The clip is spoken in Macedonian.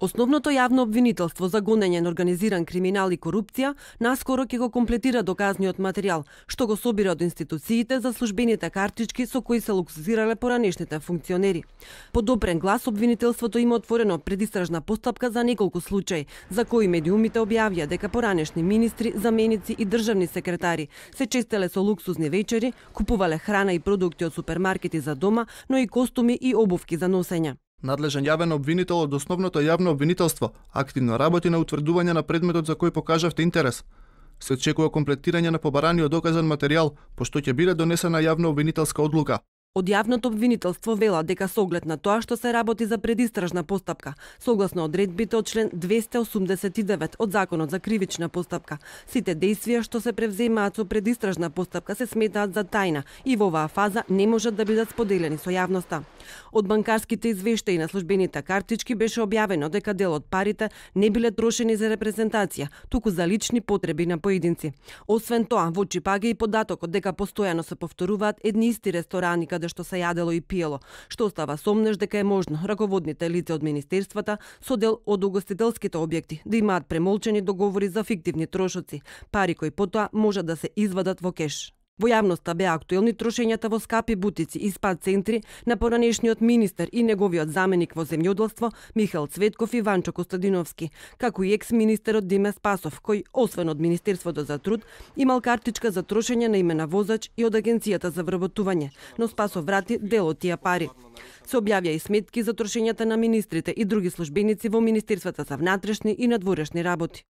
Основното јавно обвинителство за гонење на организиран криминал и корупција наскоро ќе го комплетира доказниот материјал, што го собира од институциите за службените картички со кои се луксузирале поранешните функционери. По допрен глас, обвинителството има отворено предистражна постапка за неколку случаи, за кои медиумите објавија дека поранешни министри, заменици и државни секретари се честеле со луксузни вечери, купувале храна и продукти од супермаркети за дома, но и костуми и обувки за носење. Надлежен јавен обвинител од основното јавно обвинителство активно работи на утврдување на предметот за кој покажавте интерес. Се очекува комплетирање на побараниот доказан материјал, пошто ќе биде донесена јавно обвинителска одлука. Од јавното обвинителство вела дека со оглед на тоа што се работи за предистражна постапка, согласно одредбите од член 289 од Законот за кривична постапка, сите действија што се превземаат со предистражна постапка се сметаат за тајна и во оваа фаза не можат да бидат споделени со јавноста. Од банкарските извештаи на службените картички беше објавено дека дел од парите не биле трошени за репрезентација, туку за лични потреби на поединци. Освен тоа, во очи паѓа и податокот дека постојано се повторуваат едни исти ресторани каде што се јадело и пиело, што остава сомнеш дека е можно раководните лица од министерствата со дел од угостителските објекти да имаат премолчени договори за фиктивни трошоци, пари кои потоа можат да се извадат во кеш. Во јавноста беа актуелни трошењата во скапи бутици и спа центри на поранешниот министер и неговиот заменик во земјоделство Михаил Цветков и Ванчо Костадиновски, како и екс-министерот Диме Спасов, кој, освен од Министерството за труд, имал картичка за трошење на име на возач и од Агенцијата за вработување, но Спасов врати дел од тие пари. Се објавија и сметки за трошењата на министрите и други службеници во Министерствата за внатрешни и надворешни работи.